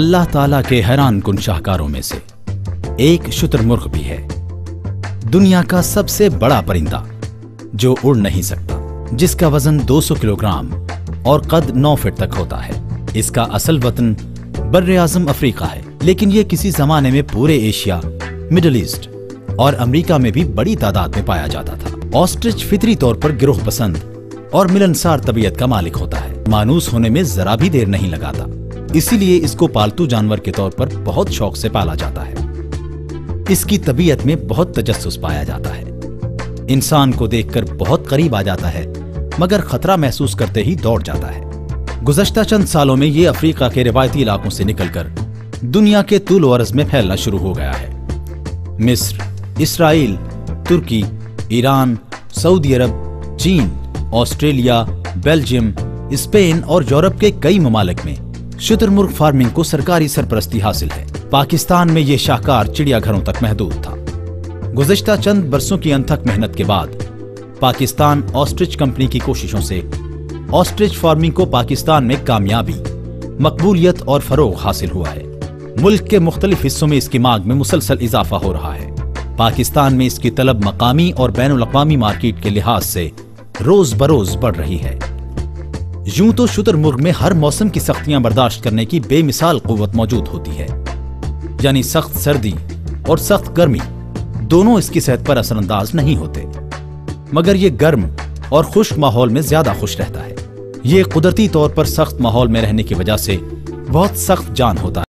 अल्लाह ताला के हैरान कुन शाहकारों में से एक शुतुरमुर्ग भी है, दुनिया का सबसे बड़ा परिंदा जो उड़ नहीं सकता, जिसका वजन 200 किलोग्राम और कद 9 फीट तक होता है। इसका असल वतन बर्रे आज़म अफ्रीका है, लेकिन यह किसी जमाने में पूरे एशिया, मिडिल ईस्ट और अमेरिका में भी बड़ी तादाद में पाया जाता था। ऑस्ट्रिच फितरी तौर पर गिरोह पसंद और मिलनसार तबीयत का मालिक होता है। मानूस होने में जरा भी देर नहीं लगाता, इसीलिए इसको पालतू जानवर के तौर पर बहुत शौक से पाला जाता है। इसकी तबीयत में बहुत तजस्सुस पाया जाता है, इंसान को देखकर बहुत करीब आ जाता है, मगर खतरा महसूस करते ही दौड़ जाता है। गुज़श्ता चंद सालों में ये अफ्रीका के रिवायती इलाकों से निकलकर दुनिया के तूल व अर्ज़ में फैलना शुरू हो गया है। मिस्र, इसराइल, तुर्की, ईरान, सऊदी अरब, चीन, ऑस्ट्रेलिया, बेल्जियम, स्पेन और यूरोप के कई ममालिक में शुतुरमुर्ग फार्मिंग को सरकारी सरपरस्ती हासिल है। पाकिस्तान में यह शाहकार चिड़ियाघरों तक महदूद था। गुज़श्ता चंद बरसों की अनथक मेहनत के बाद पाकिस्तान ऑस्ट्रिच कंपनी की कोशिशों से ऑस्ट्रिच फार्मिंग को पाकिस्तान में कामयाबी, मकबूलियत और फरोग हासिल हुआ है। मुल्क के मुख्तलिफ हिस्सों में इसकी मांग में मुसलसल इजाफा हो रहा है। पाकिस्तान में इसकी तलब मकामी और बैनुल अक़वामी मार्केट के लिहाज से रोज बरोज बढ़ रही है। यूं तो शुतुरमुर्ग में हर मौसम की सख्तियां बर्दाश्त करने की बेमिसाल कुव्वत मौजूद होती है, यानी सख्त सर्दी और सख्त गर्मी दोनों इसकी सेहत पर असरअंदाज नहीं होते, मगर ये गर्म और खुश्क माहौल में ज्यादा खुश रहता है। ये कुदरती तौर पर सख्त माहौल में रहने की वजह से बहुत सख्त जान होता है।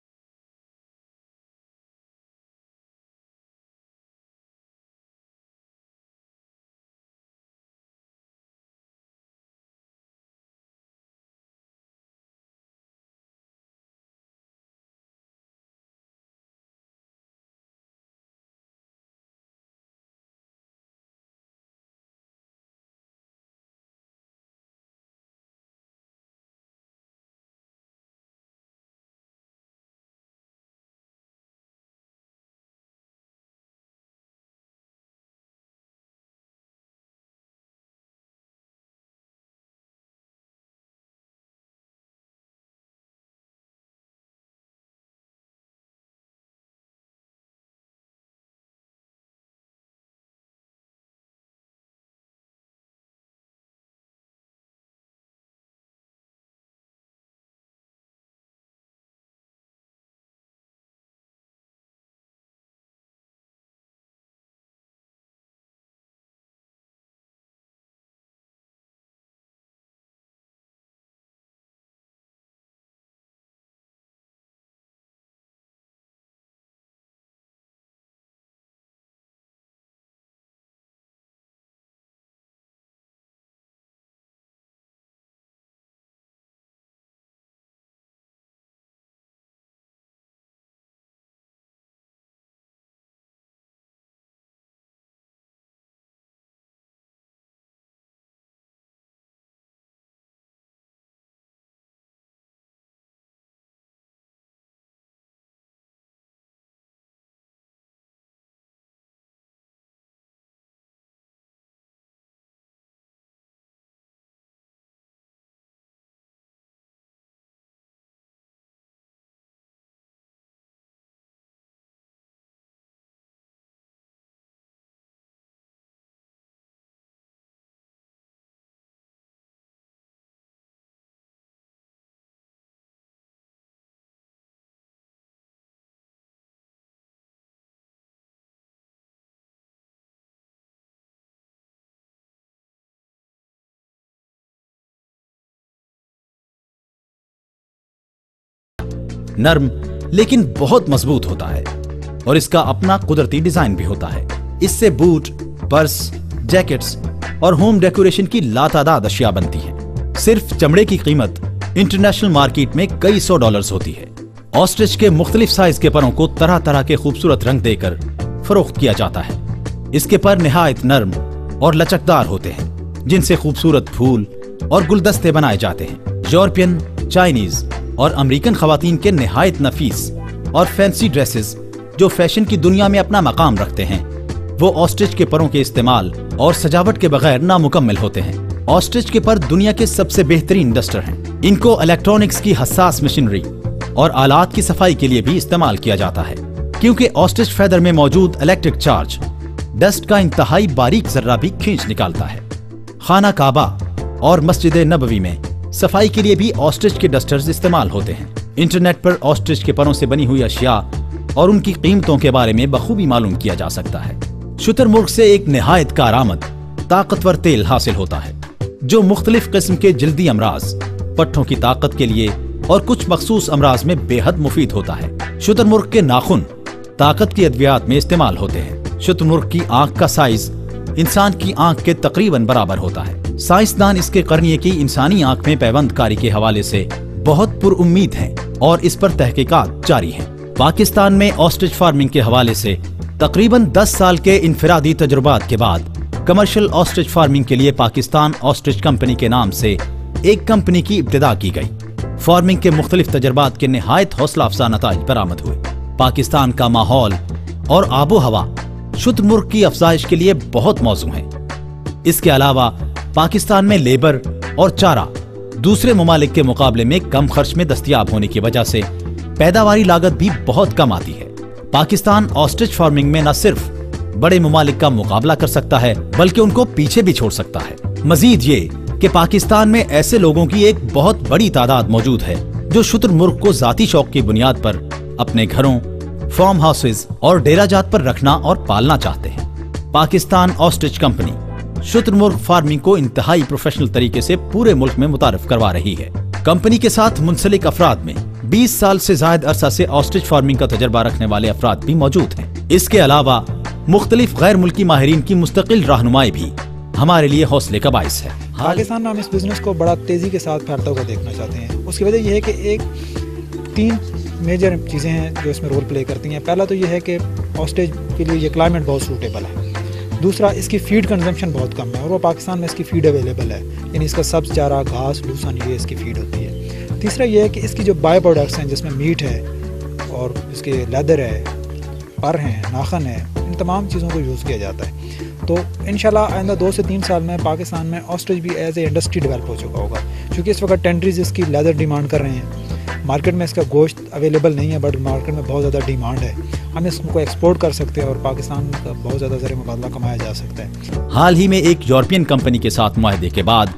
नर्म लेकिन बहुत मजबूत होता है और इसका अपना कुदरती डिजाइन भी होता है। इससे बूट, पर्स, जैकेट्स और होम डेकोरेशन की लातादाद अशिया बनती हैं। सिर्फ चमड़े की कीमत इंटरनेशनल मार्केट में कई $100 होती है। ऑस्ट्रिच के मुख्तलिफ साइज के परों को तरह तरह के खूबसूरत रंग देकर फरोख्त किया जाता है। इसके पर निहायत नर्म और लचकदार होते हैं, जिनसे खूबसूरत फूल और गुलदस्ते बनाए जाते हैं। यूरोपियन, चाइनीज और अमेरिकन खवातीन के निहायत नफीस और फैंसी ड्रेसेस जो फैशन की दुनिया में अपना मकाम रखते हैं, वो ऑस्ट्रिच के परों के इस्तेमाल और सजावट के बगैर नामुकम्मल होते हैं। ऑस्ट्रिच के पर दुनिया के सबसे बेहतरीन डस्टर हैं। इनको इलेक्ट्रॉनिक्स की हसास मशीनरी और आलात की सफाई के लिए भी इस्तेमाल किया जाता है, क्योंकि ऑस्ट्रिच फेदर में मौजूद इलेक्ट्रिक चार्ज डस्ट का इंतहाई बारीक जर्रा भी खींच निकालता है। खाना काबा और मस्जिद नबवी में सफाई के लिए भी ऑस्ट्रिच के डस्टर्स इस्तेमाल होते हैं। इंटरनेट पर ऑस्ट्रिच के परों से बनी हुई अशिया और उनकी कीमतों के बारे में बखूबी मालूम किया जा सकता है। शुतुरमुर्ग से एक निहायत कारआमद ताकतवर तेल हासिल होता है, जो मुख्तलिफ किस्म के जल्दी अमराज, पट्टों की ताकत के लिए और कुछ मखसूस अमराज में बेहद मुफीद होता है। शुतुरमुर्ग के नाखून ताकत की अद्वियात में इस्तेमाल होते हैं। शुतुरमुर्ग की आंख का साइज इंसान की आंख के तकरीबन बराबर होता है। साइंसदान इसके कर्निए की इंसानी आंख में पैबंदकारी के हवाले से बहुत पुरउम्मीद हैं और इस पर तहकीकात जारी हैं। पाकिस्तान में ऑस्ट्रिच फार्मिंग के हवाले से तकरीबन 10 साल के इनफरादी तजुर्बात के बाद कमर्शियल ऑस्ट्रिच फार्मिंग के लिए पाकिस्तान ऑस्ट्रिच कंपनी के नाम से एक कंपनी की इब्तिदा की गई। फार्मिंग के मुख्तलिफ तजुर्बात के निहायत हौसला अफजा नताइज बरामद हुए। पाकिस्तान का माहौल और आबो हवा शुतुरमुर्ग की अफजाइश के लिए बहुत मौजू है। इसके अलावा पाकिस्तान में लेबर और चारा दूसरे ममालिक के मुकाबले में कम खर्च में दस्तयाब होने की वजह से पैदावारी लागत भी बहुत कम आती है। पाकिस्तान ऑस्ट्रिच फार्मिंग में न सिर्फ बड़े ममालिक का मुकाबला कर सकता है, बल्कि उनको पीछे भी छोड़ सकता है। मजीद ये कि पाकिस्तान में ऐसे लोगों की एक बहुत बड़ी तादाद मौजूद है जो शुतुरमुर्ग को जाती शौक की बुनियाद पर अपने घरों, फार्म हाउसेज और डेराजात पर रखना और पालना चाहते हैं। पाकिस्तान ऑस्ट्रिच कंपनी शुतुरमुर्ग फार्मिंग को इंतहाई प्रोफेशनल तरीके से पूरे मुल्क में मुतारिफ करवा रही है। कंपनी के साथ मुंसलिक अफराद में 20 साल से ज्यादा अरसा से ऑस्ट्रिच फार्मिंग का तजर्बा रखने वाले अफराद भी मौजूद हैं। इसके अलावा मुख्तलिफ गैर मुल्की माहिरीन की मुस्तकिल रहनुमाई भी हमारे लिए हौसले का बाइस है। पाकिस्तान में हम इस बिजनेस को बड़ा तेजी के साथ फैलता हुआ देखना चाहते हैं। उसकी वजह यह है कि 3 मेजर चीज़ें हैं जो इसमें रोल प्ले करती हैं। पहला तो यह है कि ऑस्ट्रिच के लिए ये क्लाइमेट बहुत सूटेबल है। दूसरा, इसकी फीड कंजम्पशन बहुत कम है और वो पाकिस्तान में इसकी फीड अवेलेबल है, यानी इसका सब्ज़ चारा, घास, लूसन, ये इसकी फीड होती है। तीसरा यह है कि इसकी जो बाय प्रोडक्ट्स हैं जिसमें मीट है और इसके लेदर है, पर हैं, नाखन है, इन तमाम चीज़ों को यूज़ किया जाता है। तो इंशाल्लाह आइंदा 2 से 3 साल में पाकिस्तान में ऑस्ट्रिच भी एज ए इंडस्ट्री डेवलप हो चुका होगा, क्योंकि इस वक्त टेंड्रीज इसकी लेदर डिमांड कर रहे हैं। मार्केट में इसका गोश्त अवेलेबल नहीं है, बट मार्केट में बहुत ज़्यादा डिमांड है। हम इसको एक्सपोर्ट कर सकते हैं और पाकिस्तान का बहुत ज़्यादा ज़रिए मुबादला कमाया जा सकता है। हाल ही में एक यूरोपियन कंपनी के साथ मुआहदे के बाद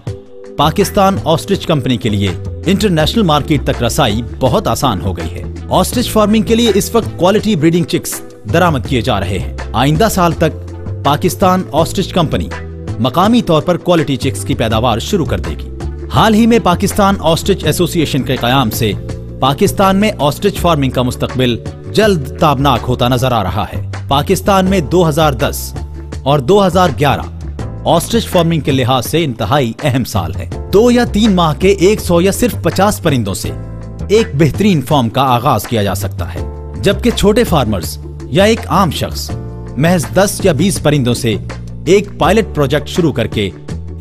पाकिस्तान ऑस्ट्रिच कंपनी के लिए इंटरनेशनल मार्केट तक रसाई बहुत आसान हो गई है। ऑस्ट्रिच फार्मिंग के लिए इस वक्त क्वालिटी ब्रीडिंग चिक्स दरामद किए जा रहे हैं। आइंदा साल तक पाकिस्तान ऑस्ट्रिच कंपनी मकामी तौर पर क्वालिटी चिक्स की पैदावार शुरू कर देगी। हाल ही में पाकिस्तान ऑस्ट्रिच एसोसिएशन के कयाम से पाकिस्तान में ऑस्ट्रिच फार्मिंग का मुस्तकबिल जल्द ताबनाक होता नजर आ रहा है। पाकिस्तान में 2010 और 2011 ऑस्ट्रिच फार्मिंग के लिहाज से इंतहाई अहम साल है। 2 या 3 माह के 100 या सिर्फ 50 परिंदों से एक बेहतरीन फार्म का आगाज किया जा सकता है, जबकि छोटे फार्मर्स या एक आम शख्स महज 10 या 20 परिंदों से एक पायलट प्रोजेक्ट शुरू करके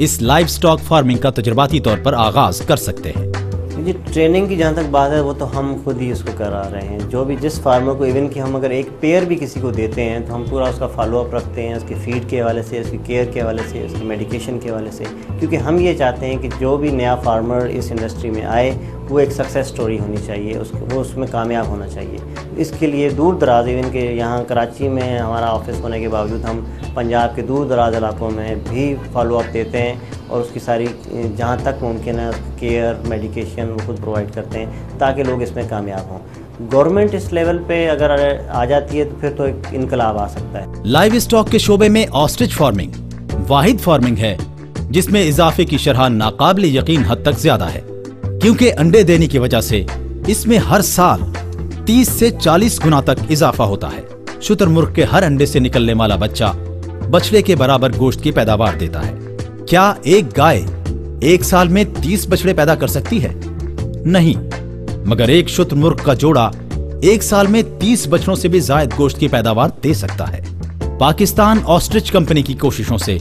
इस लाइव स्टॉक फार्मिंग का तजुर्बाती तौर पर आगाज कर सकते हैं। जी, ट्रेनिंग की जहाँ तक बात है वो तो हम खुद ही उसको करा रहे हैं। जो भी जिस फार्मर को, इवन कि हम अगर एक पेयर भी किसी को देते हैं तो हम पूरा उसका फॉलोअप रखते हैं, उसकी फीड के हवाले से, उसकी केयर के हवाले से, उसकी मेडिकेशन के हवाले से, क्योंकि हम ये चाहते हैं कि जो भी नया फार्मर इस इंडस्ट्री में आए वो एक सक्सेस स्टोरी होनी चाहिए, वो उसमें कामयाब होना चाहिए। इसके लिए दूर दराज, इवन के यहाँ कराची में हमारा ऑफिस होने के बावजूद हम पंजाब के दूर दराज इलाकों में भी फॉलोअप देते हैं और उसकी सारी जहाँ तक मुमकिन है केयर, मेडिकेशन वो खुद प्रोवाइड करते हैं ताकि लोग इसमें कामयाब हों। गवर्नमेंट इस लेवल पे अगर आ जाती है तो फिर तो एक इनकलाब आ सकता है। लाइव स्टॉक के शोबे में ऑस्ट्रिच फार्मिंग वाहिद फार्मिंग है जिसमें इजाफे की शरह नाकाबिल यकीन हद तक ज्यादा है, क्योंकि अंडे देने की वजह से इसमें हर साल 30 से 40 गुना तक इजाफा होता है। शुतुरमुर्ग के हर अंडे से निकलने वाला बच्चा बछड़े के बराबर गोश्त की पैदावार देता है। क्या एक गाय एक साल में 30 बछड़े पैदा कर सकती है? नहीं, मगर एक शुतुरमुर्ग का जोड़ा एक साल में 30 बछड़ों से भी ज्यादा गोश्त की पैदावार दे सकता है। पाकिस्तान ऑस्ट्रिच कंपनी की कोशिशों से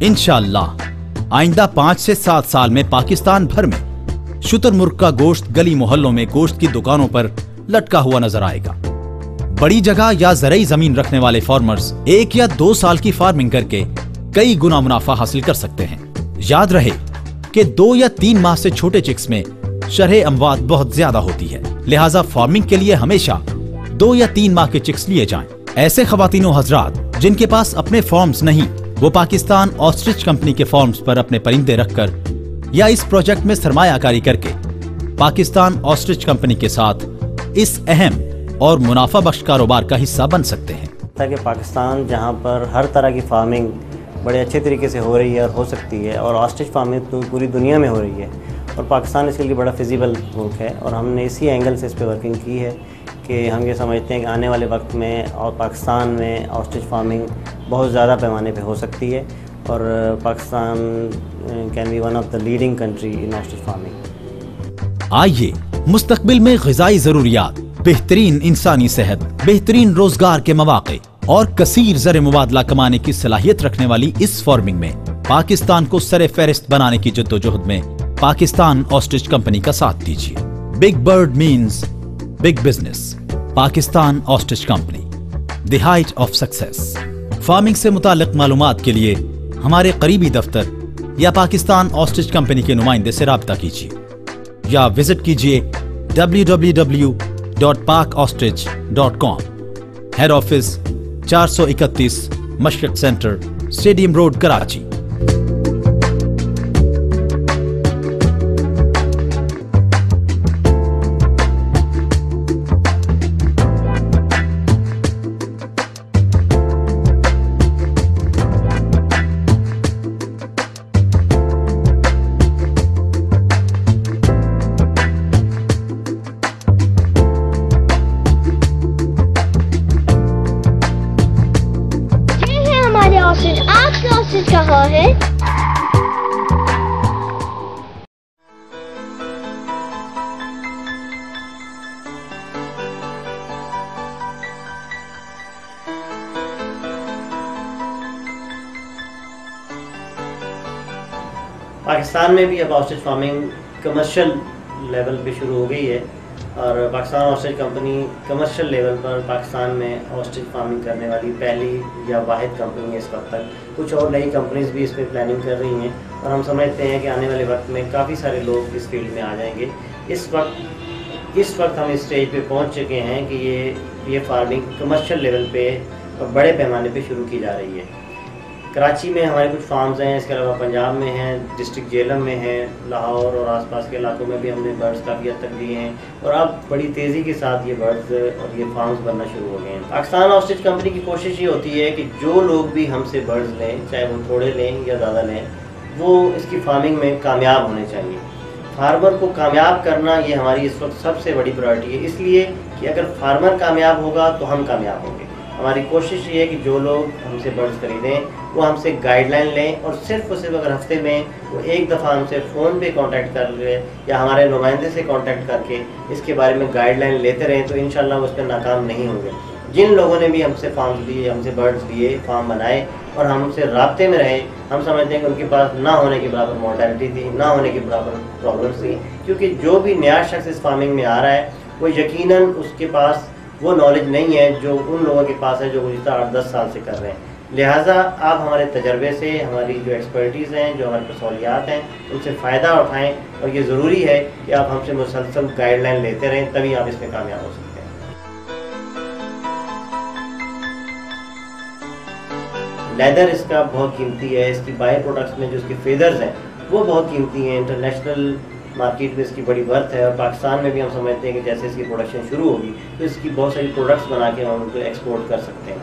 इंशाअल्लाह आइंदा 5 से 7 साल में पाकिस्तान भर में शुतुरमुर्ग का गोश्त गली मोहल्लों में गोश्त की दुकानों पर लटका हुआ नजर आएगा। बड़ी जगह या ज़रई जमीन रखने वाले फार्मर्स 1 या 2 साल की फार्मिंग करके कई गुना मुनाफा हासिल कर सकते हैं। याद रहे कि 2 या 3 माह से छोटे चिक्स में शरह अमवात बहुत ज्यादा होती है, लिहाजा फार्मिंग के लिए हमेशा 2 या 3 माह के चिक्स लिए जाएं। ऐसे खवातीनो हजरात जिनके पास अपने फॉर्म्स नहीं, वो पाकिस्तान ऑस्ट्रिच कंपनी के फॉर्म्स पर अपने परिंदे रखकर या इस प्रोजेक्ट में सरमायाकारी करके पाकिस्तान ऑस्ट्रिच कंपनी के साथ इस अहम और मुनाफा बख्श कारोबार का हिस्सा बन सकते हैं। ताकि पाकिस्तान जहाँ पर हर तरह की फार्मिंग बड़े अच्छे तरीके से हो रही है और हो सकती है, और ऑस्ट्रिच फार्मिंग तो पूरी दुनिया में हो रही है और पाकिस्तान इसके लिए बड़ा फिजिबल मुल्क है, और हमने इसी एंगल से इस पर वर्किंग की है कि हम ये समझते हैं कि आने वाले वक्त में और पाकिस्तान में ऑस्ट्रिच फार्मिंग बहुत ज़्यादा पैमाने पे हो सकती है और Pakistan can be one of the leading country in ostrich farming. आइए मुस्तकबिल में ग़िज़ाई ज़रूरियात, बेहतरीन इंसानी सेहत, बेहतरीन रोजगार के मौक़े और कसीर ज़र मुबादला कमाने की सलाहियत रखने वाली इस फार्मिंग में पाकिस्तान को सरे फहरिस्त बनाने की जद्दोजहद में पाकिस्तान ऑस्ट्रिच कंपनी का साथ दीजिए। Big bird means big business. Pakistan ostrich company, the height of success. Farming से मुताल्लिक मालूमात के लिए हमारे करीबी दफ्तर या पाकिस्तान ऑस्ट्रिच कंपनी के नुमाइंदे से राब्ता कीजिए या विजिट कीजिए www.pakostrich.com। Head office 431 Mashrak centre, stadium road, Karachi. आपके ऑस्ट्रिच कहाँ है? पाकिस्तान में भी अब ऑस्ट्रिच फार्मिंग कमर्शियल लेवल पे शुरू हो गई है और Pakistan ostrich company commercial level पर पाकिस्तान में ऑस्ट्रिच फार्मिंग करने वाली पहली या वाहिद कंपनी है इस वक्त तक। कुछ और नई कंपनीज भी इस पर प्लानिंग कर रही हैं और हम समझते हैं कि आने वाले वक्त में काफ़ी सारे लोग इस फील्ड में आ जाएंगे। इस वक्त हम इस स्टेज पे पहुंच चुके हैं कि ये फार्मिंग कमर्शियल लेवल पे और बड़े पैमाने पे शुरू की जा रही है। कराची में हमारे कुछ फार्म्स हैं, इसके अलावा पंजाब में हैं, डिस्ट्रिक्ट जेलम में हैं, लाहौर और आसपास के इलाकों में भी हमने बर्ड्स काफ़ी हद तक लिए हैं और अब बड़ी तेज़ी के साथ ये बर्ड्स और ये फार्म्स बनना शुरू हो गए हैं। पाकिस्तान ऑस्ट्रिच कंपनी की कोशिश ये होती है कि जो लोग भी हमसे बर्ड्स लें, चाहे वो थोड़े लें या ज़्यादा लें, वो इसकी फार्मिंग में कामयाब होने चाहिए। फार्मर को कामयाब करना ये हमारी इस वक्त सबसे बड़ी प्रायोरिटी है, इसलिए कि अगर फार्मर कामयाब होगा तो हम कामयाब होंगे। हमारी कोशिश ये है कि जो लोग हमसे बर्ड्स खरीदें वो हमसे गाइडलाइन लें और सिर्फ अगर हफ्ते में वो एक दफ़ा हमसे फ़ोन पे कांटेक्ट कर ले या हमारे नुमाइंदे से कांटेक्ट करके इसके बारे में गाइडलाइन लेते रहें तो इंशाल्लाह वो उस पर नाकाम नहीं होंगे। जिन लोगों ने भी हमसे फार्म्स लिए, हमसे बर्ड्स लिए, फार्म बनाए और हमसे राब्ते में रहे, हम समझते हैं कि उनके पास ना होने के बराबर मोर्टेलिटी थी, ना होने के बराबर प्रॉब्लम्स थी, क्योंकि जो भी नया शख्स इस फार्मिंग में आ रहा है वो यकीनन उसके पास वो नॉलेज नहीं है जो उन लोगों के पास है जो गुज़िश्ता 8-10 साल से कर रहे हैं। लिहाजा आप हमारे तजर्बे से, हमारी जो एक्सपर्टीज़ हैं, जो हमारे सहूलियात हैं, उनसे फ़ायदा उठाएं और ये ज़रूरी है कि आप हमसे मुसलसल गाइडलाइन लेते रहें, तभी आप इसमें कामयाब हो सकते हैं। लेदर इसका बहुत कीमती है, इसकी बाई प्रोडक्ट्स में जो इसके फेदर्स हैं वो बहुत कीमती हैं। इंटरनेशनल मार्केट में इसकी बड़ी वर्थ है और पाकिस्तान में भी हम समझते हैं कि जैसे इसकी प्रोडक्शन शुरू होगी तो इसकी बहुत सारी प्रोडक्ट्स बना के हम उनको एक्सपोर्ट कर सकते हैं।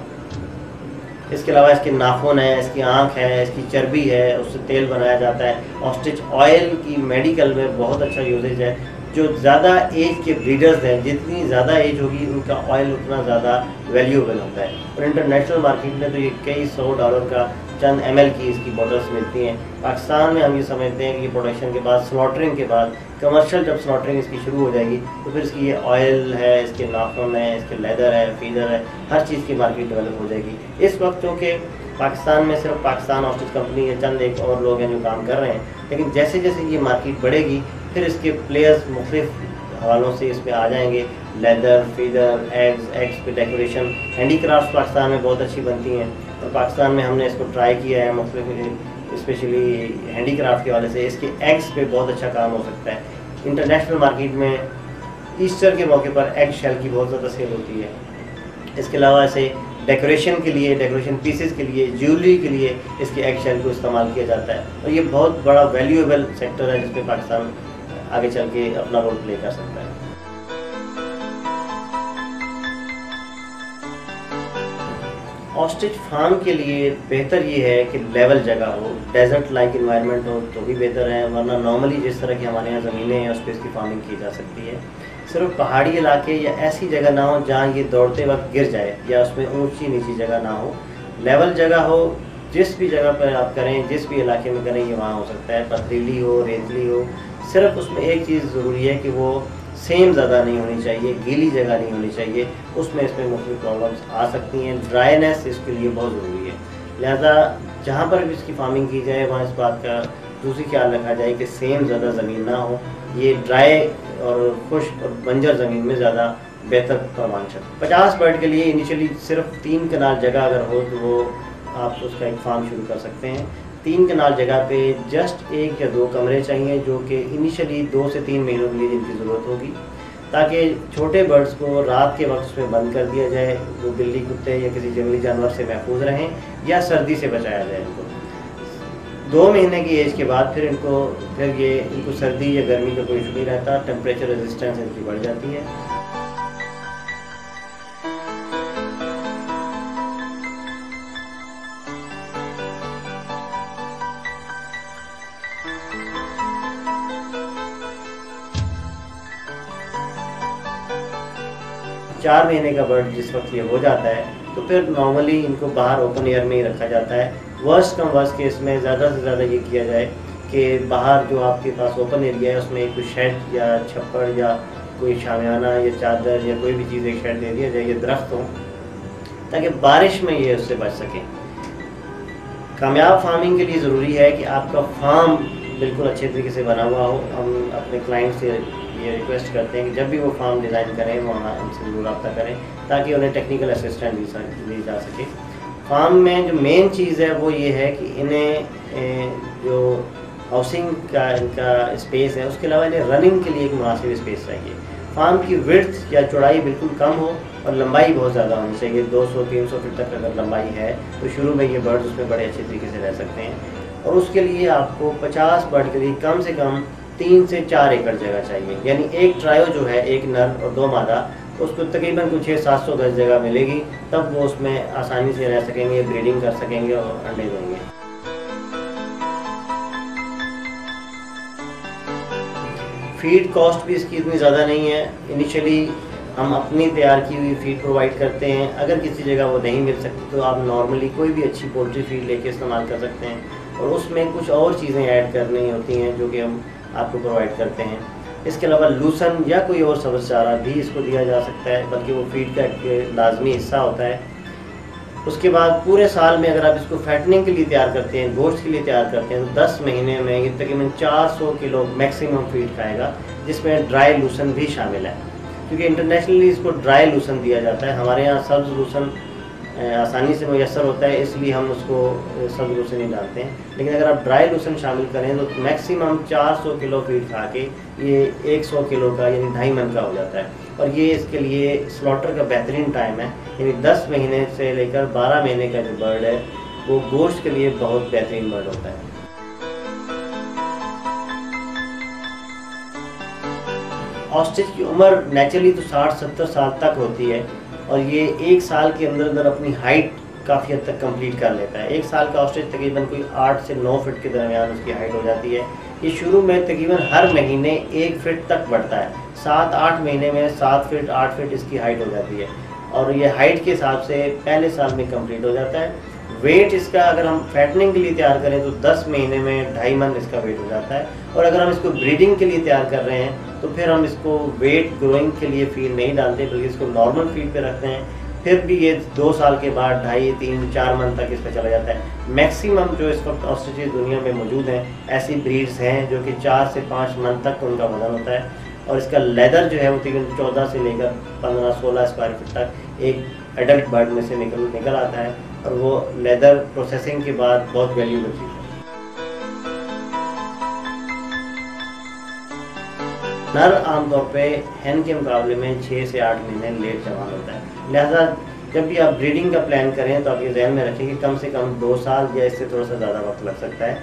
इसके अलावा इसके नाखून है, इसकी आँख है, इसकी चर्बी है, उससे तेल बनाया जाता है। ऑस्ट्रिच ऑयल की मेडिकल में बहुत अच्छा यूजेज है। जो ज़्यादा एज के ब्रीडर्स हैं, जितनी ज़्यादा एज होगी उनका ऑयल उतना ज़्यादा वैल्यूएबल होता है और इंटरनेशनल मार्केट में तो ये कई $100 का चंद ml की इसकी बॉटल्स मिलती हैं। पाकिस्तान में हम ये समझते हैं कि ये प्रोडक्शन के बाद, स्लॉटरिंग के बाद, कमर्शियल जब स्लॉटरिंग इसकी शुरू हो जाएगी तो फिर इसकी ये ऑयल है, इसके नाखून है, इसके लेदर है, फीदर है, हर चीज़ की मार्केट डेवलप हो जाएगी। इस वक्त क्योंकि पाकिस्तान में सिर्फ पाकिस्तान ऑस्ट्रिच कंपनी है, चंद एक और लोग हैं जो काम कर रहे हैं, लेकिन जैसे जैसे ये मार्केट बढ़ेगी फिर इसके प्लेयर्स मुख्तलिफ हवालों से इसमें आ जाएंगे। लेदर, फीदर, एग्स पे डेकोरेशन, हैंडीक्राफ्ट पाकिस्तान में बहुत अच्छी बनती हैं और पाकिस्तान में हमने इसको ट्राई किया है मुख्तलिफ, स्पेशली हैंडीक्राफ्ट के वाले से। इसके एग्स पे बहुत अच्छा काम हो सकता है। इंटरनेशनल मार्केट में ईस्टर के मौके पर एग शेल की बहुत ज़्यादा सेल होती है। इसके अलावा ऐसे डेकोरेशन के लिए, डेकोरेशन पीसेस के लिए, ज्वेलरी के लिए इसके एग शेल को इस्तेमाल किया जाता है और ये बहुत बड़ा वैल्यूएबल सेक्टर है जिसमें पाकिस्तान आगे चल के अपना रोल प्ले कर सकता है। ऑस्ट्रिच फार्म के लिए बेहतर ये है कि लेवल जगह हो, डेजर्ट लाइक इन्वायरमेंट हो तो भी बेहतर है, वरना नॉर्मली जिस तरह की हमारे यहाँ ज़मीनें हैं उस पर इसकी फार्मिंग की जा सकती है। सिर्फ पहाड़ी इलाके या ऐसी जगह ना हो जहाँ ये दौड़ते वक्त गिर जाए या उसमें ऊंची नीची जगह ना हो, लेवल जगह हो। जिस भी जगह पर आप करें, जिस भी इलाके में करें, ये वहाँ हो सकता है, पथरीली हो, रेतली हो। सिर्फ उसमें एक चीज़ ज़रूरी है कि वो सेम ज़्यादा नहीं होनी चाहिए, गीली जगह नहीं होनी चाहिए, उसमें इसमें मुख्तलिफ प्रॉब्लम्स आ सकती हैं। ड्राइनेस इसके लिए बहुत ज़रूरी है, लिहाजा जहाँ पर भी इसकी फार्मिंग की जाए वहाँ इस बात का दूसरी ख्याल रखा जाए कि सेम ज़्यादा ज़मीन ना हो, ये ड्राई और खुश्क और बंजर ज़मीन में ज़्यादा बेहतर पैदावार सकते। 50 बर्ड के लिए इनिशियली सिर्फ 3 कनाल जगह अगर हो तो वो आप उसका एक फार्म शुरू कर सकते हैं। 3 कनाल जगह पे जस्ट 1 या 2 कमरे चाहिए जो कि इनिशियली 2 से 3 महीनों के लिए जिनकी ज़रूरत होगी, ताकि छोटे बर्ड्स को रात के वक्त उसमें बंद कर दिया जाए, वो बिल्ली, कुत्ते या किसी जंगली जानवर से महफूज रहें या सर्दी से बचाया जाए इनको। 2 महीने की एज के बाद फिर इनको सर्दी या गर्मी का कोई इशू नहीं रहता, टेम्परेचर रेजिस्टेंस इनकी बढ़ जाती है। चार महीने का बर्ड जिस वक्त ये हो जाता है तो फिर नॉर्मली इनको बाहर ओपन एयर में ही रखा जाता है। वर्स्ट कम वर्स्ट केस में ज़्यादा से ज़्यादा ये किया जाए कि बाहर जो आपके पास ओपन एरिया है उसमें कोई शेड या छप्पड़ या कोई शामियाना या चादर या कोई भी चीज़ एक शेड दे दिया जाए, ये दरख्त हो, ताकि बारिश में ये उससे बच सकें। कामयाब फार्मिंग के लिए ज़रूरी है कि आपका फार्म बिल्कुल अच्छे तरीके से बना हुआ हो। हम अपने क्लाइंट से ये रिक्वेस्ट करते हैं कि जब भी वो फार्म डिज़ाइन करें वहाँ हमसे ज़रूर रब्ता करें ताकि उन्हें टेक्निकल असिस्टेंट दी जा सके। फार्म में जो मेन चीज़ है वो ये है कि इन्हें जो हाउसिंग का इनका स्पेस है उसके अलावा इन्हें रनिंग के लिए एक मुनासिब स्पेस चाहिए। फार्म की विड्थ या चौड़ाई बिल्कुल कम हो और लंबाई बहुत ज़्यादा होनी चाहिए। 200-300 फीट तक अगर लंबाई है तो शुरू में ये बर्ड्स उसमें बड़े अच्छे तरीके से रह सकते हैं। और उसके लिए आपको 50 बर्ड के लिए कम से कम 3 से 4 एकड़ जगह चाहिए, यानी एक ट्रायो जो है, एक नर और 2 मादा, उसको तकरीबन कुछ 600-700 गज जगह मिलेगी, तब वो उसमें आसानी से रह सकेंगे, ब्रीडिंग कर सकेंगे और अंडे देंगे। फीड कॉस्ट भी इसकी इतनी ज़्यादा नहीं है। इनिशियली हम अपनी तैयार की हुई फीड प्रोवाइड करते हैं। अगर किसी जगह वो नहीं मिल सकती तो आप नॉर्मली कोई भी अच्छी पोल्ट्री फीड लेके इस्तेमाल कर सकते हैं और उसमें कुछ और चीज़ें ऐड करनी होती हैं जो कि हम आपको प्रोवाइड करते हैं। इसके अलावा लूसन या कोई और सब्ज़ चारा भी इसको दिया जा सकता है, बल्कि वो फीड का एक लाजमी हिस्सा होता है। उसके बाद पूरे साल में अगर आप इसको फैटनिंग के लिए तैयार करते हैं, गोश्त के लिए तैयार करते हैं, तो 10 महीने में ये तकरीबन 400 किलो मैक्सिमम फीड खाएगा, जिसमें ड्राई लूसन भी शामिल है। क्योंकि इंटरनेशनली इसको ड्राई लूसन दिया जाता है, हमारे यहाँ सब्ज़ लूसन आसानी से मुयसर होता है, इसलिए हम उसको सब्ज़ लूसन नहीं डालते हैं। लेकिन अगर आप ड्राई लूसन शामिल करें तो मैक्सिमम 400 किलो फीड खा के ये 100 किलो का यानी 2.5 मन का हो जाता है। और ये इसके लिए स्लॉटर का बेहतरीन टाइम है, यानी 10 महीने से लेकर 12 महीने का जो बर्ड है वो गोश्त के लिए बहुत बेहतरीन बर्ड होता है। ऑस्ट्रिच की उम्र नेचुरली तो 60-70 साल तक होती है और ये 1 साल के अंदर अंदर अपनी हाइट काफ़ी हद तक कंप्लीट कर लेता है। 1 साल का ऑस्ट्रिच तकरीबन कोई 8 से 9 फीट के दरमियान उसकी हाइट हो जाती है। ये शुरू में तकरीबन हर महीने 1 फीट तक बढ़ता है। 7-8 महीने में 7 फीट 8 फीट इसकी हाइट हो जाती है और ये हाइट के हिसाब से पहले साल में कंप्लीट हो जाता है। वेट इसका अगर हम फैटनिंग के लिए तैयार करें तो 10 महीने में 2.5 मन इसका वेट हो जाता है। और अगर हम इसको ब्रीडिंग के लिए तैयार कर रहे हैं तो फिर हम इसको वेट ग्रोइंग के लिए फीड नहीं डालते, बल्कि इसको नॉर्मल फीड पे रखते हैं। फिर भी ये 2 साल के बाद 2.5, 3, 4 मन तक इसका चला जाता है। मैक्सिमम जो इस वक्त ऑस्ट्रिच दुनिया में मौजूद हैं ऐसी ब्रीड्स हैं जो कि 4 से 5 मन तक उनका वजन होता है। और इसका लेदर जो है वो तकरीबन 14 से लेकर 15-16 स्क्वायर फीट तक एक एडल्ट बर्ड में से निकल आता है और वो लेदर प्रोसेसिंग के बाद बहुत वैल्यूएबल चीज़ है। नर आमतौर पे हैन के मुकाबले में 6 से 8 महीने लेट जवान होता है। लिहाजा जब भी आप ब्रीडिंग का प्लान करें तो आप ये ध्यान में रखें कि कम से कम 2 साल या इससे थोड़ा सा ज़्यादा वक्त लग सकता है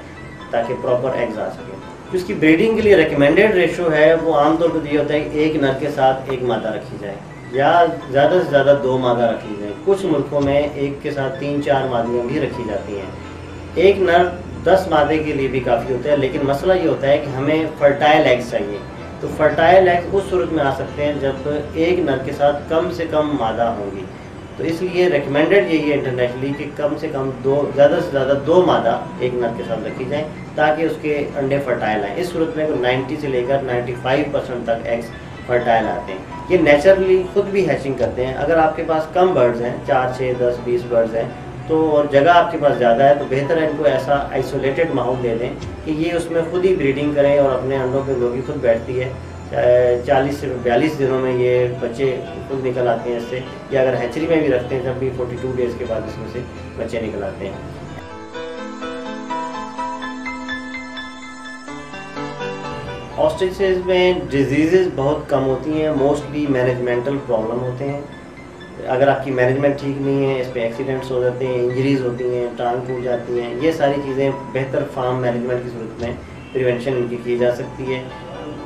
ताकि प्रॉपर एग्स आ सकें। जिसकी ब्रीडिंग के लिए रिकमेंडेड रेशो है वो आमतौर पर ये होता है कि एक नर के साथ एक मादा रखी जाए या ज़्यादा से ज़्यादा 2 मादा रखी जाए। कुछ मुल्कों में एक के साथ 3-4 मादियाँ भी रखी जाती हैं। एक नर 10 मादे के लिए भी काफ़ी होता है, लेकिन मसला ये होता है कि हमें फर्टाइल एग्स चाहिए। तो फर्टाइल एग्स उस सूरत में आ सकते हैं जब एक नर के साथ कम से कम मादा होंगी। तो इसलिए रिकमेंडेड यही है इंटरनेशनली कि कम से कम ज़्यादा से ज़्यादा 2 मादा एक नर के साथ रखी जाएँ ताकि उसके अंडे फर्टाइल आएँ। इस सूरत में 90 से लेकर 95% तक एग्स फर्टाइल आते हैं। ये नेचुरली खुद भी हैचिंग करते हैं। अगर आपके पास कम बर्ड्स हैं, 4, 6, 10, 20 बर्ड्स हैं, तो और जगह आपके पास ज़्यादा है तो बेहतर है इनको ऐसा आइसोलेटेड माहौल दे दें कि ये उसमें खुद ही ब्रीडिंग करें और अपने अंडों पे लोगी खुद बैठती है। 40 से 42 दिनों में ये बच्चे खुद निकल आते हैं इससे, या अगर हैचरी में भी रखते हैं तब भी 42 डेज़ के बाद इसमें से बच्चे निकल आते हैं। ऑस्ट्रिचेस में डिजीज़ बहुत कम होती हैं, मोस्टली मैनेजमेंटल प्रॉब्लम होते हैं। अगर आपकी मैनेजमेंट ठीक नहीं है, इस पर एक्सीडेंट्स हो जाते हैं, इंजरीज़ होती हैं, टांग टूट जाती हैं। ये सारी चीज़ें बेहतर फार्म मैनेजमेंट की सूरत में प्रिवेंशन इनकी की जा सकती है।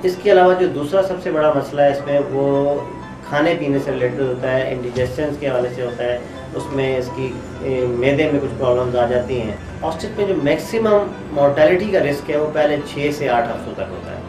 इसके अलावा जो दूसरा सबसे बड़ा मसला है इसमें वो खाने पीने से रिलेटेड होता है, इंडिजेशन के हवाले से होता है। उसमें इसकी मैदे में कुछ प्रॉब्लम्स आ जाती हैं। ऑस्ट्रिच में जो मैक्सिमम मोर्टेलिटी का रिस्क है वो पहले 6 से 8 हफ्तों तक होता है।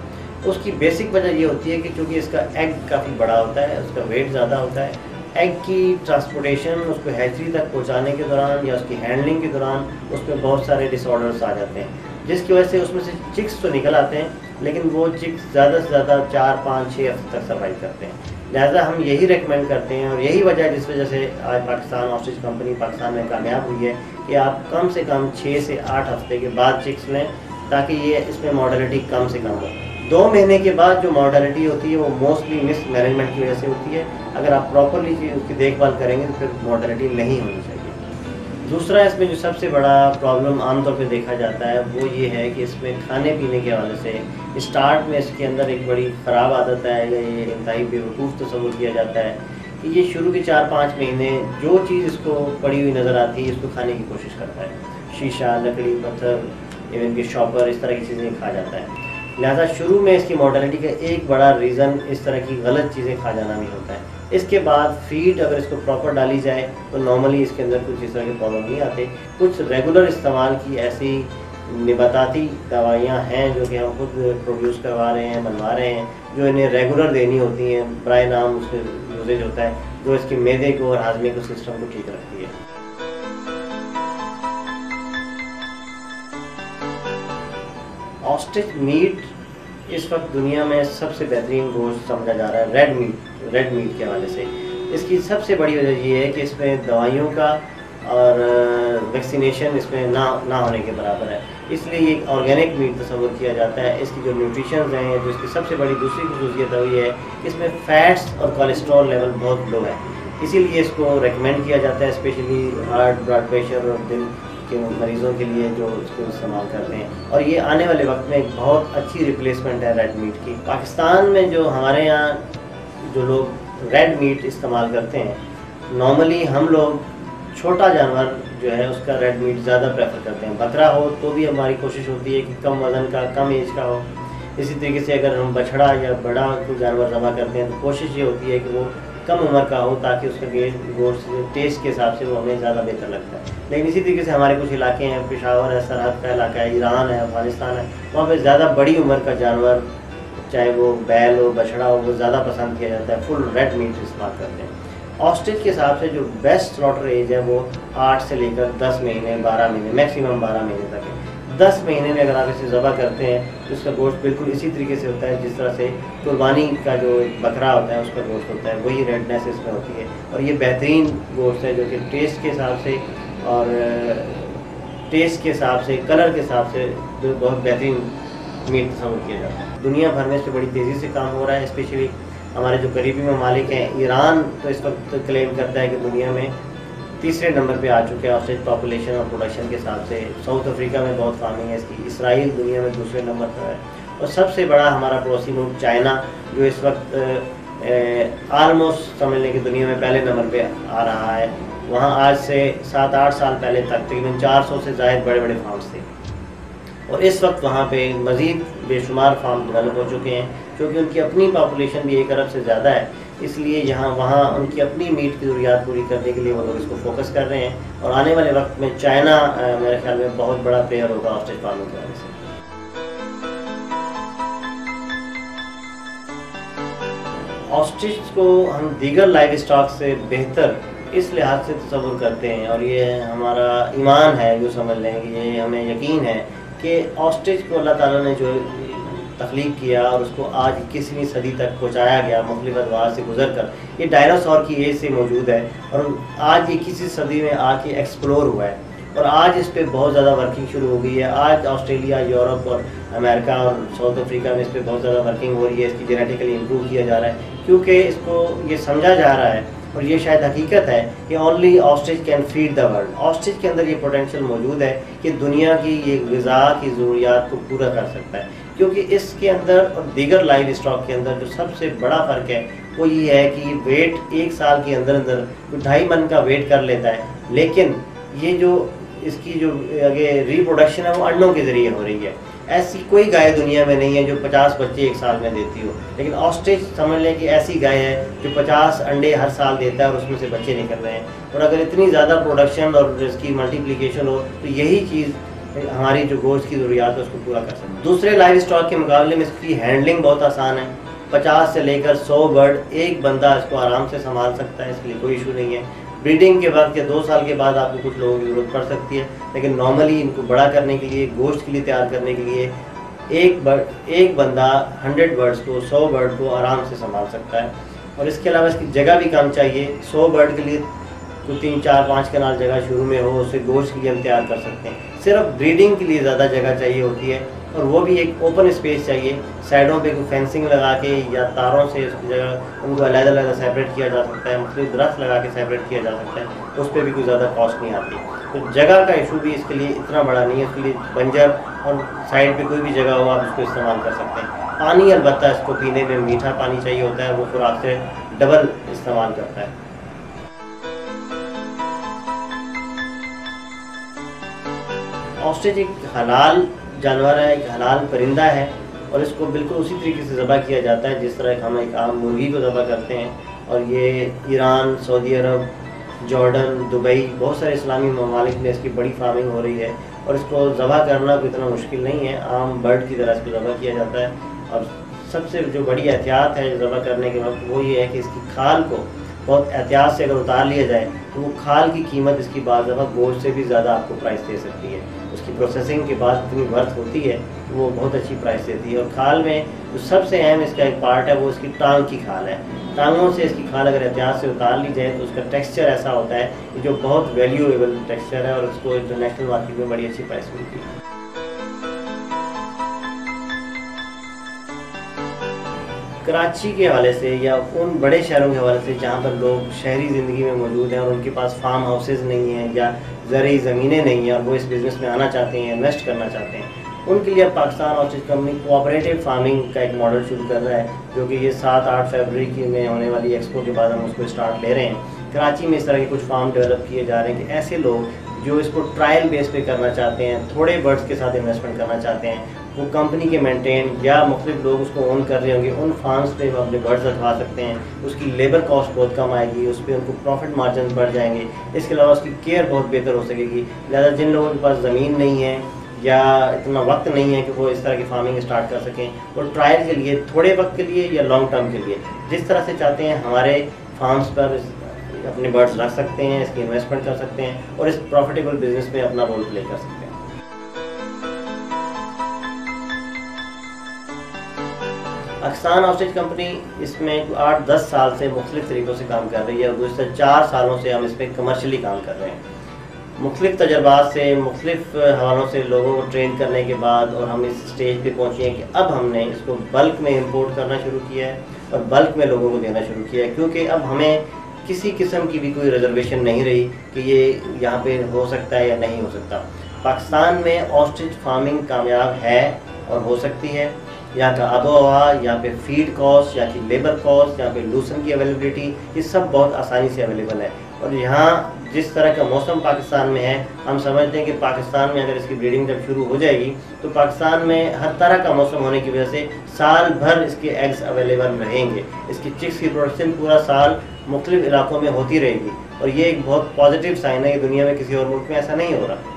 उसकी बेसिक वजह ये होती है कि चूँकि इसका एग काफ़ी बड़ा होता है, उसका वेट ज़्यादा होता है, एग की ट्रांसपोर्टेशन उसको हैचरी तक पहुंचाने के दौरान या उसकी हैंडलिंग के दौरान उसमें बहुत सारे डिसऑर्डर्स आ जाते हैं, जिसकी वजह से उसमें से चिक्स तो निकल आते हैं लेकिन वो चिक्स ज़्यादा से ज़्यादा 4, 5, 6 हफ्ते तक सर्वाइव करते हैं। लिहाजा हम यही रेकमेंड करते हैं और यही वजह है जिस वजह से आज पाकिस्तान ऑस्ट्रिच कंपनी पाकिस्तान में कामयाब हुई है कि आप कम से कम 6 से 8 हफ्ते के बाद चिक्स लें ताकि ये इसमें मॉर्टेलिटी कम से कम हो। 2 महीने के बाद जो मॉर्टेलिटी होती है वो मोस्टली मिस मैनेजमेंट की वजह से होती है। अगर आप प्रॉपरली उसकी देखभाल करेंगे तो फिर मॉर्टेलिटी नहीं होनी चाहिए। दूसरा इसमें जो सबसे बड़ा प्रॉब्लम आमतौर पे देखा जाता है वो ये है कि इसमें खाने पीने के हवाले से स्टार्ट में इसके अंदर एक बड़ी ख़राब आदत है या ये इंतहाई बेवकूफ़ तस्वुर किया जाता है कि ये शुरू के 4-5 महीने जो चीज़ इसको पड़ी हुई नज़र आती है इसको खाने की कोशिश करता है। शीशा, लकड़ी, पत्थर, इवन के शॉपर, इस तरह की चीज़ें खा जाता है। लिहाजा शुरू में इसकी मॉर्टेलिटी का एक बड़ा रीज़न इस तरह की गलत चीज़ें खा जाना भी होता है। इसके बाद फीड अगर इसको प्रॉपर डाली जाए तो नॉर्मली इसके अंदर कुछ इस तरह के प्रॉब्लम नहीं आते। कुछ रेगुलर इस्तेमाल की ऐसी निबाताती दवाइयाँ हैं जो कि हम खुद प्रोड्यूस करवा रहे हैं, बनवा रहे हैं, जो इन्हें रेगुलर देनी होती हैं, बराए नाम उसके यूजेज होता है, जो इसके मैदे को और हाजमे को सिस्टम को ठीक रखती है। ऑस्ट्रिच मीट इस वक्त दुनिया में सबसे बेहतरीन गोश्त समझा जा रहा है रेड मीट के हवाले से। इसकी सबसे बड़ी वजह ये है कि इसमें दवाइयों का और वैक्सीनेशन इसमें ना होने के बराबर है, इसलिए ये एक ऑर्गेनिक मीट तस्वुर किया जाता है। इसकी जो न्यूट्रिशंस हैं, जो इसकी सबसे बड़ी दूसरी खसूसियत है वो ये है कि इसमें फ़ैट्स और कोलेस्ट्रॉल लेवल बहुत लो है, इसीलिए इसको रेकमेंड किया जाता है स्पेशली हार्ट, ब्लड प्रेशर और दिल के मरीज़ों के लिए जो इसको इस्तेमाल करते हैं। और ये आने वाले वक्त में एक बहुत अच्छी रिप्लेसमेंट है रेड मीट की। पाकिस्तान में जो हमारे यहाँ जो लोग रेड मीट इस्तेमाल करते हैं, नॉर्मली हम लोग छोटा जानवर जो है उसका रेड मीट ज़्यादा प्रेफर करते हैं। बकरा हो तो भी हमारी कोशिश होती है कि कम वज़न का, कम एज का हो। इसी तरीके से अगर हम बछड़ा या बड़ा कोई जानवर ज़बा करते हैं तो कोशिश ये होती है कि वो कम उम्र का हो ताकि उसका गोश्त टेस्ट के हिसाब से वो हमें ज़्यादा बेहतर लगता है। लेकिन इसी तरीके से हमारे कुछ इलाके हैं, पेशावर है, सरहद का इलाका है, ईरान है, अफ़गानिस्तान है, वहाँ पे ज़्यादा बड़ी उम्र का जानवर, चाहे वो बैल हो, बछड़ा हो, वो ज़्यादा पसंद किया जाता है, फुल रेड मीट इस्तेमाल करते हैं। ऑस्ट्रिच के हिसाब से जो बेस्ट स्लॉटर एज है वो 8 से लेकर 10 महीने, 12 महीने, मैक्सिमम 12 महीने तक है। 10 महीने में अगर आप इसे ज़बा करते हैं तो उसका गोश्त बिल्कुल इसी तरीके से होता है जिस तरह से कुर्बानी का जो बकरा होता है उसका गोश्त होता है, वही रेडनेस इसमें होती है। और ये बेहतरीन गोश्त है जो कि टेस्ट के हिसाब से और कलर के हिसाब से बहुत बेहतरीन मीट तस्वुर किया जाता है। दुनिया भर में इस पर बड़ी तेज़ी से काम हो रहा है, स्पेशली हमारे जो करीबी ममालिक हैं, ईरान तो इस वक्त क्लेम करता है कि दुनिया में तीसरे नंबर पे आ चुके हैं ऑस्ट्रिच पॉपुलेशन और प्रोडक्शन के हिसाब से। साउथ अफ्रीका में बहुत फार्मिंग है इसकी। इसराइल दुनिया में दूसरे नंबर पर है और सबसे बड़ा हमारा पड़ोसी मुल्क चाइना, जो इस वक्त आलमोस्ट समझ लें कि दुनिया में पहले नंबर पे आ रहा है, वहाँ आज से 7-8 साल पहले तक तकरीबन 400 से ज़ायद बड़े बड़े फार्म्स थे, और इस वक्त वहाँ पे मज़ीद बेशुमार फार्म डेवलप हो चुके हैं, क्योंकि उनकी अपनी पॉपुलेशन भी 1 अरब से ज़्यादा है, इसलिए यहाँ वहाँ उनकी अपनी मीट की ज़रूरियात पूरी करने के लिए वो लोग इसको फोकस कर रहे हैं। और आने वाले वक्त में चाइना मेरे ख्याल में बहुत बड़ा प्लेयर होगा ऑस्ट्रिच फार्मिंग की वजह से। ऑस्ट्रिच को हम दीगर लाइव स्टॉक से बेहतर इस लिहाज से तस्वुर करते हैं, और ये हमारा ईमान है, जो समझ लें कि ये हमें यकीन है कि ऑस्ट्रिच को अल्लाह ताला ने जो तख्लीक किया और उसको आज 21वीं सदी तक पहुँचाया गया मुख्तलिफ अदवार से गुजर कर, ये डायनासोर की एज से मौजूद है और आज 21वीं सदी में आके एक्सप्लोर हुआ है, और आज इस पर बहुत ज़्यादा वर्किंग शुरू हो गई है। आज ऑस्ट्रेलिया, यूरोप और अमेरिका और साउथ अफ्रीका में इस पर बहुत ज़्यादा वर्किंग हो रही है, इसकी जेनेटिकली इम्प्रूव किया जा रहा है, क्योंकि इसको ये समझा जा रहा है और ये शायद हकीकत है कि only ostrich can feed the world. Ostrich के अंदर ये पोटेंशियल मौजूद है कि दुनिया की ये ग़िज़ा की ज़रूरियात को पूरा कर सकता है, क्योंकि इसके अंदर और दीगर लाइव स्टॉक के अंदर जो सबसे बड़ा फ़र्क है वो ये है कि वेट 1 साल के अंदर अंदर 2.5 मन का वेट कर लेता है, लेकिन ये जो इसकी जो आगे रिप्रोडक्शन है वो अंडों के ज़रिए हो रही है। ऐसी कोई गाय दुनिया में नहीं है जो 50 बच्चे 1 साल में देती हो, लेकिन ऑस्ट्रिच समझ लें कि ऐसी गाय है जो 50 अंडे हर साल देता है और उसमें से बच्चे निकल रहे हैं। और अगर इतनी ज़्यादा प्रोडक्शन और इसकी मल्टीप्लिकेशन हो तो यही चीज़ हमारी जो गोश्त की ज़रूरियात है उसको पूरा कर सकते हैं। दूसरे लाइव स्टॉक के मुकाबले में इसकी हैंडलिंग बहुत आसान है। 50 से लेकर 100 बर्ड एक बंदा इसको आराम से संभाल सकता है, इसके लिए कोई इशू नहीं है। ब्रीडिंग के बाद या 2 साल के बाद आपको कुछ लोगों की ज़रूरत पड़ सकती है, लेकिन नॉर्मली इनको बड़ा करने के लिए, गोश्त के लिए तैयार करने के लिए एक बंदा 100 बर्ड्स को, 100 बर्ड को आराम से संभाल सकता है। और इसके अलावा इसकी जगह भी कम चाहिए। 100 बर्ड के लिए तो 3-4-5 कनाल जगह शुरू में हो, उससे गोश्त के लिए हम तैयार कर सकते हैं। सिर्फ ब्रीडिंग के लिए ज़्यादा जगह चाहिए होती है, और वो भी एक ओपन स्पेस चाहिए। साइडों पे कोई फेंसिंग लगा के या तारों से उसकी जगह उनको अलग-अलग सेपरेट किया जा सकता है, मुख्तलिफ दरख्त लगा के सेपरेट किया जा सकता है, उस पर भी कोई ज़्यादा कॉस्ट नहीं आती। तो जगह का इशू भी इसके लिए इतना बड़ा नहीं है, उसके लिए बंजर और साइड पे कोई भी जगह हो आप उसको इस्तेमाल कर सकते हैं। पानी अलबत्ता इसको पीने में मीठा पानी चाहिए होता है, वो खुराक से डबल इस्तेमाल करता है। ऑस्ट्रिच एक हलाल जानवर है, एक हलाल परिंदा है, और इसको बिल्कुल उसी तरीके से ज़बह किया जाता है जिस तरह हम एक आम मुर्गी को ज़बह करते हैं। और ये ईरान, सऊदी अरब, जॉर्डन, दुबई, बहुत सारे इस्लामी ममालिक में इसकी बड़ी फार्मिंग हो रही है, और इसको ज़बह करना कोई इतना मुश्किल नहीं है, आम बर्ड की तरह इसको ज़बह किया जाता है। और सबसे जो बड़ी एहतियात है ज़बह करने के वक्त वो ये है कि इसकी खाल को बहुत एहतियात से अगर उतार लिया जाए तो वो खाल की कीमत इसकी बाज़ दफ़ा गोश्त से भी ज़्यादा आपको प्राइस दे सकती है। उसकी प्रोसेसिंग के बाद इतनी वर्थ होती है तो वो बहुत अच्छी प्राइस देती है। और खाल में जो सबसे अहम इसका एक पार्ट है वो इसकी टांग की खाल है। टांगों से इसकी खाल अगर एहतियात से उतार ली जाए तो उसका टेक्सचर ऐसा होता है जो बहुत वैल्यूएबल टेक्सचर है, और उसको इंटरनेशनल मार्केट में बड़ी अच्छी प्राइस मिलती है। कराची के हवाले से या उन बड़े शहरों के हवाले से जहाँ पर लोग शहरी ज़िंदगी में मौजूद हैं और उनके पास फार्म हाउसेज नहीं हैं या ज़रूरी ज़मीनें नहीं हैं और वो इस बिज़नेस में आना चाहते हैं, इन्वेस्ट करना चाहते हैं, उनके लिए Pakistan ostrich company cooperative farming का एक मॉडल शुरू कर रहा है, जो कि ये 7-8 फरवरी में होने वाली एक्सपो के बाद हम उसको स्टार्ट ले रहे हैं। कराची में इस तरह के कुछ फार्म डेवलप किए जा रहे हैं कि ऐसे लोग जो इसको ट्रायल बेस पे करना चाहते हैं, थोड़े बर्ड्स के साथ इन्वेस्टमेंट करना चाहते हैं, वो कंपनी के मेंटेन या मुख्तलिफ लोग उसको ओन कर रहे होंगे, उन फार्म्स पे वो अपने बर्ड्स रखवा सकते हैं। उसकी लेबर कॉस्ट बहुत कम आएगी, उस पर उनको प्रॉफिट मार्जिन बढ़ जाएंगे। इसके अलावा उसकी केयर बहुत बेहतर हो सकेगी। लिहाजा जिन लोगों के पास ज़मीन नहीं है या इतना वक्त नहीं है कि वो इस तरह की फार्मिंग स्टार्ट कर सकें, और ट्रायल के लिए, थोड़े वक्त के लिए या लॉन्ग टर्म के लिए, जिस तरह से चाहते हैं हमारे फार्म्स पर अपने बर्ड्स रख सकते हैं, इसकी इन्वेस्टमेंट कर सकते हैं और इस प्रॉफिटेबल बिजनेस में अपना रोल प्ले कर सकते हैं। पाकिस्तान ऑस्ट्रिच कंपनी इसमें 8-10 साल से मुख्तलिफ तरीक़ों से काम कर रही है और गुज़श्ता 4 सालों से हम इस पर कमर्शली काम कर रहे हैं। मुख्तलिफ तजर्बात से, मुख्तलिफ हवालों से लोगों को ट्रेन करने के बाद और हम इस स्टेज पे पहुँचे हैं कि अब हमने इसको बल्क में इंपोर्ट करना शुरू किया है और बल्क में लोगों को देना शुरू किया है, क्योंकि अब हमें किसी किस्म की भी कोई रिजर्वेशन नहीं रही कि ये यहाँ पे हो सकता है या नहीं हो सकता। पाकिस्तान में ऑस्ट्रिच फार्मिंग कामयाब है और हो सकती है, यहाँ का आबो हवा, यहाँ पे फीड कॉस्ट, यहाँ की लेबर कॉस्ट, यहाँ पे लूसन की अवेलेबिलिटी, ये सब बहुत आसानी से अवेलेबल है। और यहाँ जिस तरह का मौसम पाकिस्तान में है, हम समझते हैं कि पाकिस्तान में अगर इसकी ब्रीडिंग जब शुरू हो जाएगी तो पाकिस्तान में हर तरह का मौसम होने की वजह से साल भर इसके एग्स अवेलेबल रहेंगे। इसकी चिक्स की प्रोडक्शन पूरा साल मुख्तलिफ इलाकों में होती रहेगी और ये एक बहुत पॉजिटिव साइन है कि दुनिया में किसी और मुल्क में ऐसा नहीं हो रहा।